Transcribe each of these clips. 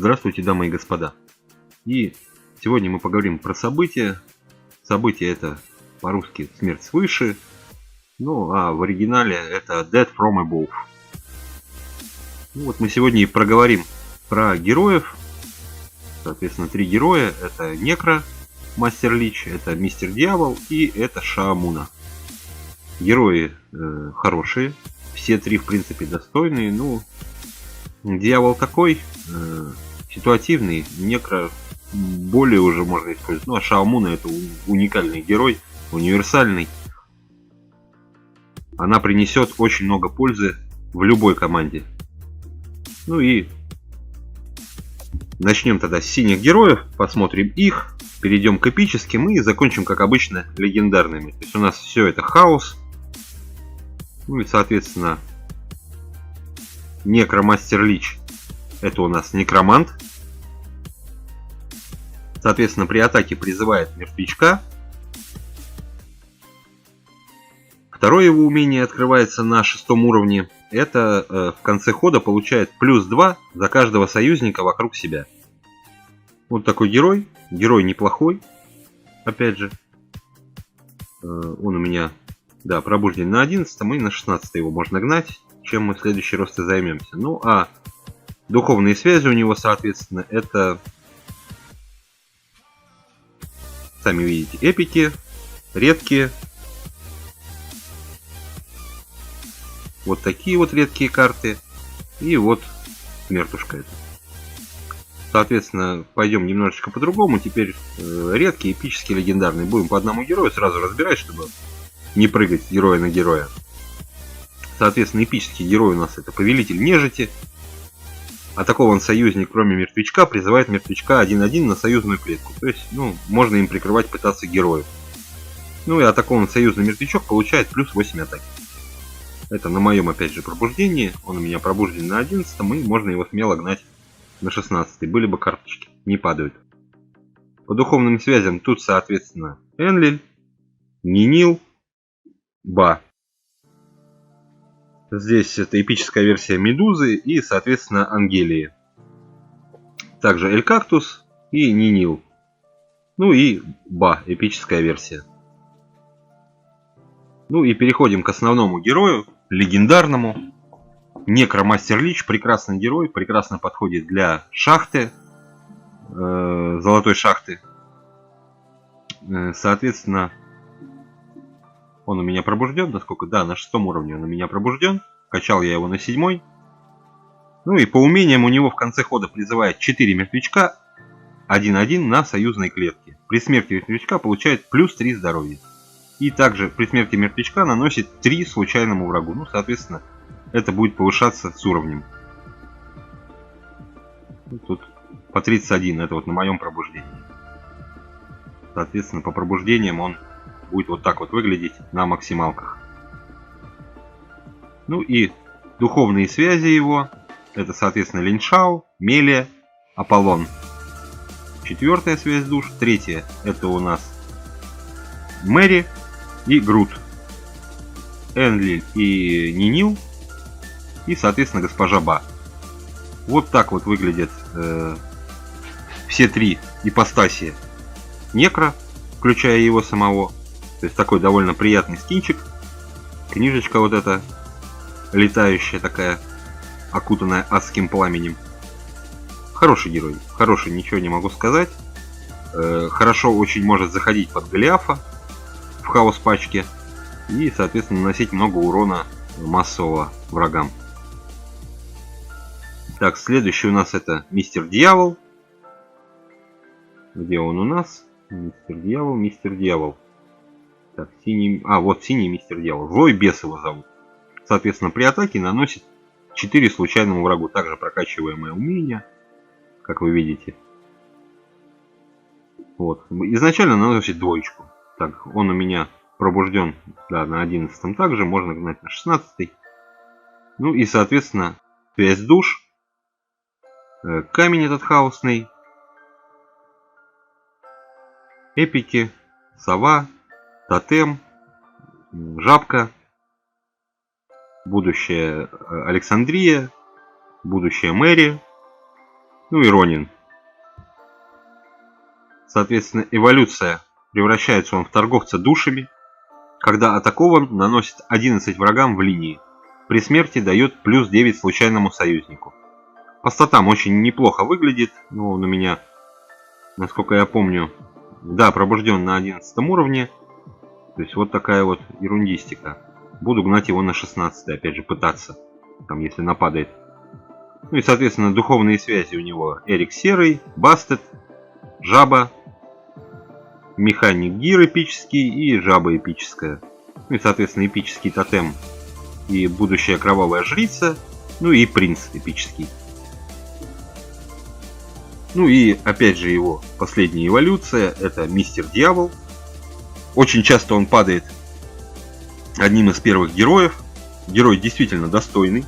Здравствуйте, дамы и господа. И сегодня мы поговорим про события. События это по-русски «Смерть свыше», ну а в оригинале это «Death from above». Ну, вот мы сегодня и проговорим про героев. Соответственно, три героя. Это Некро, Мастер Лич, это Мистер Дьявол и это Шаамуна. Герои хорошие. Все три, в принципе, достойные. Ну, Дьявол такой ситуативный, Некро более уже можно использовать. Ну а Шаамуна это уникальный герой, универсальный. Она принесет очень много пользы в любой команде. Ну и начнем тогда с синих героев, посмотрим их, перейдем к эпическим и закончим, как обычно, легендарными. То есть у нас все это хаос. Ну и соответственно Некро Мастер Лич это у нас некромант. Соответственно, при атаке призывает мертвячка. Второе его умение открывается на 6 уровне. Это в конце хода получает плюс 2 за каждого союзника вокруг себя. Вот такой герой. Герой неплохой. Опять же. Он у меня, да, пробужден на 11 и на 16 его можно гнать. Чем мы в следующий рост и займемся. Ну а духовные связи у него, соответственно, это, сами видите, эпики, редкие. Вот такие вот редкие карты. И вот смертушка это. Соответственно, пойдем немножечко по-другому. Теперь редкие, эпические, легендарные. Будем по одному герою сразу разбирать, чтобы не прыгать с героя на героя. Соответственно, эпический герой у нас это Повелитель Нежити. Атакован союзник, кроме мертвячка, призывает мертвячка 1-1 на союзную клетку. То есть, ну, можно им прикрывать, пытаться героев. Ну и атакован союзный мертвячок получает плюс 8 атаки. Это на моем, опять же, пробуждении. Он у меня пробужден на 11, и можно его смело гнать на 16. Были бы карточки, не падают. По духовным связям тут, соответственно, Энлиль, Нинил, Ба. Здесь это эпическая версия Медузы и, соответственно, Ангелии. Также Эль Кактус и Нинил. Ну и Ба, эпическая версия. Ну и переходим к основному герою, легендарному. Некро Мастер Лич, прекрасный герой, прекрасно подходит для шахты, золотой шахты. Соответственно, он у меня пробужден, насколько? Да, на 6 уровне он у меня пробужден. Качал я его на 7. Ну и по умениям у него в конце хода призывает 4 мертвячка 1-1 на союзной клетке. При смерти мертвячка получает плюс 3 здоровья. И также при смерти мертвячка наносит 3 случайному врагу. Ну, соответственно, это будет повышаться с уровнем. Тут по 31, это вот на моем пробуждении. Соответственно, по пробуждениям он будет вот так вот выглядеть на максималках. Ну и духовные связи его. Это, соответственно, Линьшао, Мелия, Аполлон. 4-я связь душ. 3-я это у нас Мэри и Грут. Энлиль и Нинил. И, соответственно, госпожа Ба. Вот так вот выглядят все три ипостаси Некро, включая его самого. То есть такой довольно приятный скинчик. Книжечка вот эта летающая такая, окутанная адским пламенем. Хороший герой. Хороший, ничего не могу сказать. Хорошо очень может заходить под Голиафа в хаос пачке. И, соответственно, наносить много урона массового врагам. Так, следующий у нас это Мистер Дьявол. Где он у нас? Мистер Дьявол, Мистер Дьявол. Так, синий... А, вот синий Мистер Дьявол. Злой бес его зовут. Соответственно, при атаке наносит 4 случайному врагу. Также прокачиваемое умение, как вы видите. Вот. Изначально наносит двоечку. Так, он у меня пробужден, да, на 11 также. Можно гнать на 16. Ну и, соответственно, связь душ. Камень этот хаосный. Эпики. Сова. Тотем. Жабка. Будущая Александрия. Будущая Мэри. Ну и Ронин. Соответственно, эволюция. Превращается он в торговца душами. Когда атакован, наносит 11 врагам в линии. При смерти дает плюс 9 случайному союзнику. По статам очень неплохо выглядит. Но он у меня, насколько я помню, да, пробужден на 11 уровне. То есть вот такая вот ерундистика. Буду гнать его на 16, опять же, пытаться. Там, если нападает. Ну и, соответственно, духовные связи у него. Эрик Серый, Бастет, Жаба, Механик Гир эпический и Жаба эпическая. Ну и, соответственно, эпический тотем и будущая кровавая жрица. Ну и принц эпический. Ну и, опять же, его последняя эволюция. Это Мистер Дьявол. Очень часто он падает одним из первых героев. Герой действительно достойный.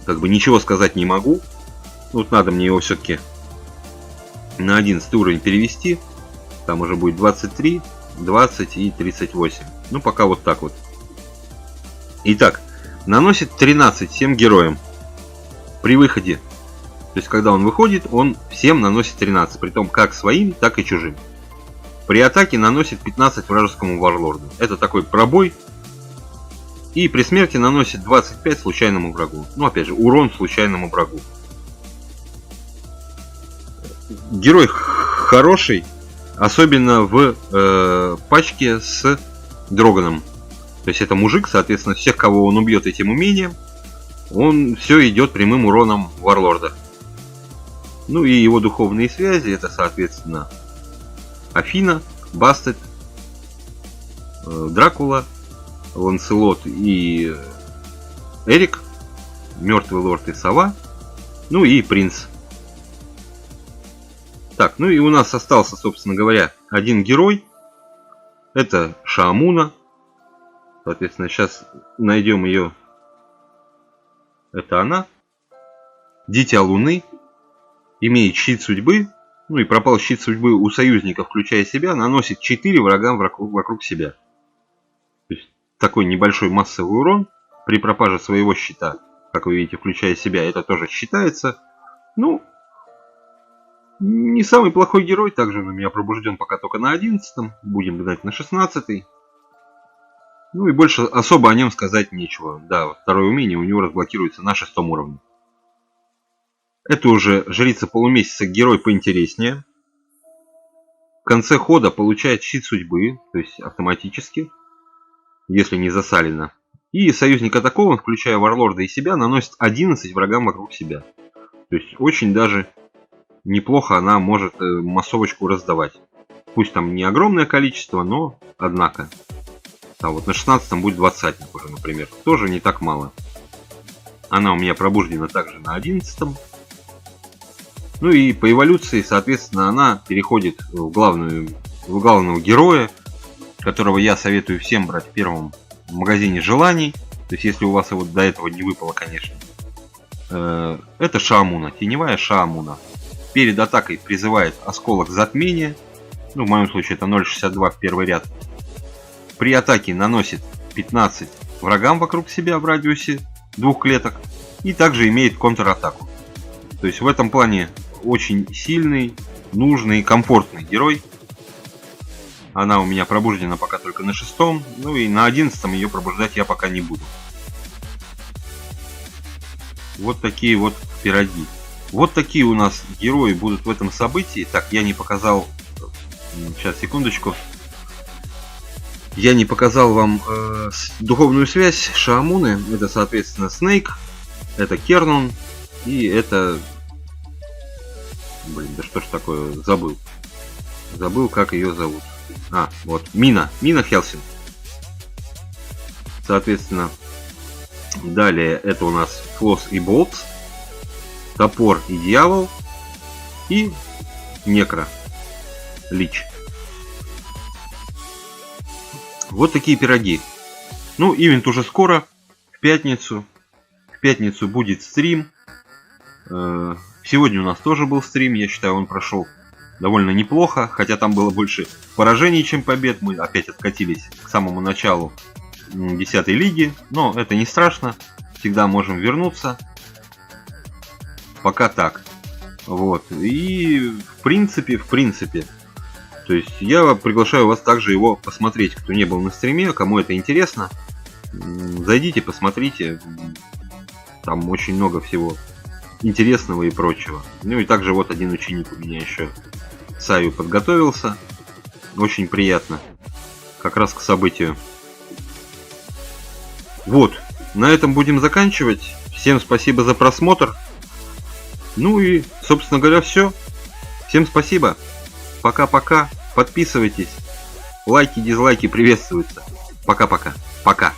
Как бы ничего сказать не могу. Вот надо мне его все-таки на 11 уровень перевести. Там уже будет 23, 20 и 38. Ну, пока вот так вот. Итак, наносит 13 всем героям. При выходе. То есть, когда он выходит, он всем наносит 13. Притом как своим, так и чужим. При атаке наносит 15 вражескому варлорду. Это такой пробой. И при смерти наносит 25 случайному врагу. Ну, опять же, урон случайному врагу. Герой хороший. Особенно в пачке с Дроганом. То есть это мужик, соответственно, всех, кого он убьет этим умением, он все идет прямым уроном варлорда. Ну и его духовные связи, это, соответственно, Афина, Бастет, Дракула, Ланселот и Эрик, Мертвый Лорд и Сова, ну и принц. Так, ну и у нас остался, собственно говоря, один герой. Это Шаамуна. Соответственно, сейчас найдем ее. Это она. Дитя Луны. Имеет щит судьбы. Ну и пропал щит судьбы у союзника, включая себя. Наносит 4 врагам вокруг себя. То есть такой небольшой массовый урон. При пропаже своего щита, как вы видите, включая себя, это тоже считается. Ну, не самый плохой герой. Также он у меня пробужден пока только на 11. Будем гнать на 16. Ну и больше особо о нем сказать нечего. Да, второе умение у него разблокируется на 6 уровне. Это уже жрица полумесяца, герой поинтереснее. В конце хода получает щит судьбы, то есть автоматически, если не засалено. И союзник атакован, включая варлорда и себя, наносит 11 врагам вокруг себя. То есть очень даже неплохо она может массовочку раздавать. Пусть там не огромное количество, но однако. А вот на 16 будет 20 уже, например. Тоже не так мало. Она у меня пробуждена также на 11. Ну и по эволюции, соответственно, она переходит в главного героя, которого я советую всем брать в первом магазине желаний. То есть, если у вас его до этого не выпало, конечно. Это Шаамуна, теневая Шаамуна. Перед атакой призывает осколок затмения. Ну, в моем случае это 0.62 в первый ряд. При атаке наносит 15 врагам вокруг себя в радиусе 2 клеток. И также имеет контратаку. То есть в этом плане очень сильный, нужный, комфортный герой. Она у меня пробуждена пока только на 6. Ну и на 11 ее пробуждать я пока не буду. Вот такие вот пироги. Вот такие у нас герои будут в этом событии. Так, я не показал... Сейчас, секундочку. Я не показал вам духовную связь Шаамуны. Это, соответственно, Снейк. Это Кернон. И это... Блин, да что ж такое? Забыл. Забыл, как ее зовут. А, вот. Мина. Мина Хелсинг. Соответственно, далее это у нас Флосс и Болтс. Топор и Дьявол. И Некро. Лич. Вот такие пироги. Ну, ивент уже скоро. В пятницу. В пятницу будет стрим. Сегодня у нас тоже был стрим. Я считаю, он прошел довольно неплохо. Хотя там было больше поражений, чем побед. Мы опять откатились к самому началу 10-й лиги. Но это не страшно. Всегда можем вернуться. пока так. Вот. И в принципе, то есть я приглашаю вас также его посмотреть, кто не был на стриме, кому это интересно. Зайдите, посмотрите. Там очень много всего интересного и прочего. Ну и также вот один ученик у меня еще Саю подготовился. Очень приятно. Как раз к событию. Вот. На этом будем заканчивать. Всем спасибо за просмотр. Ну и, собственно говоря, все. Всем спасибо. Пока-пока. Подписывайтесь. Лайки, дизлайки приветствуются. Пока-пока. Пока.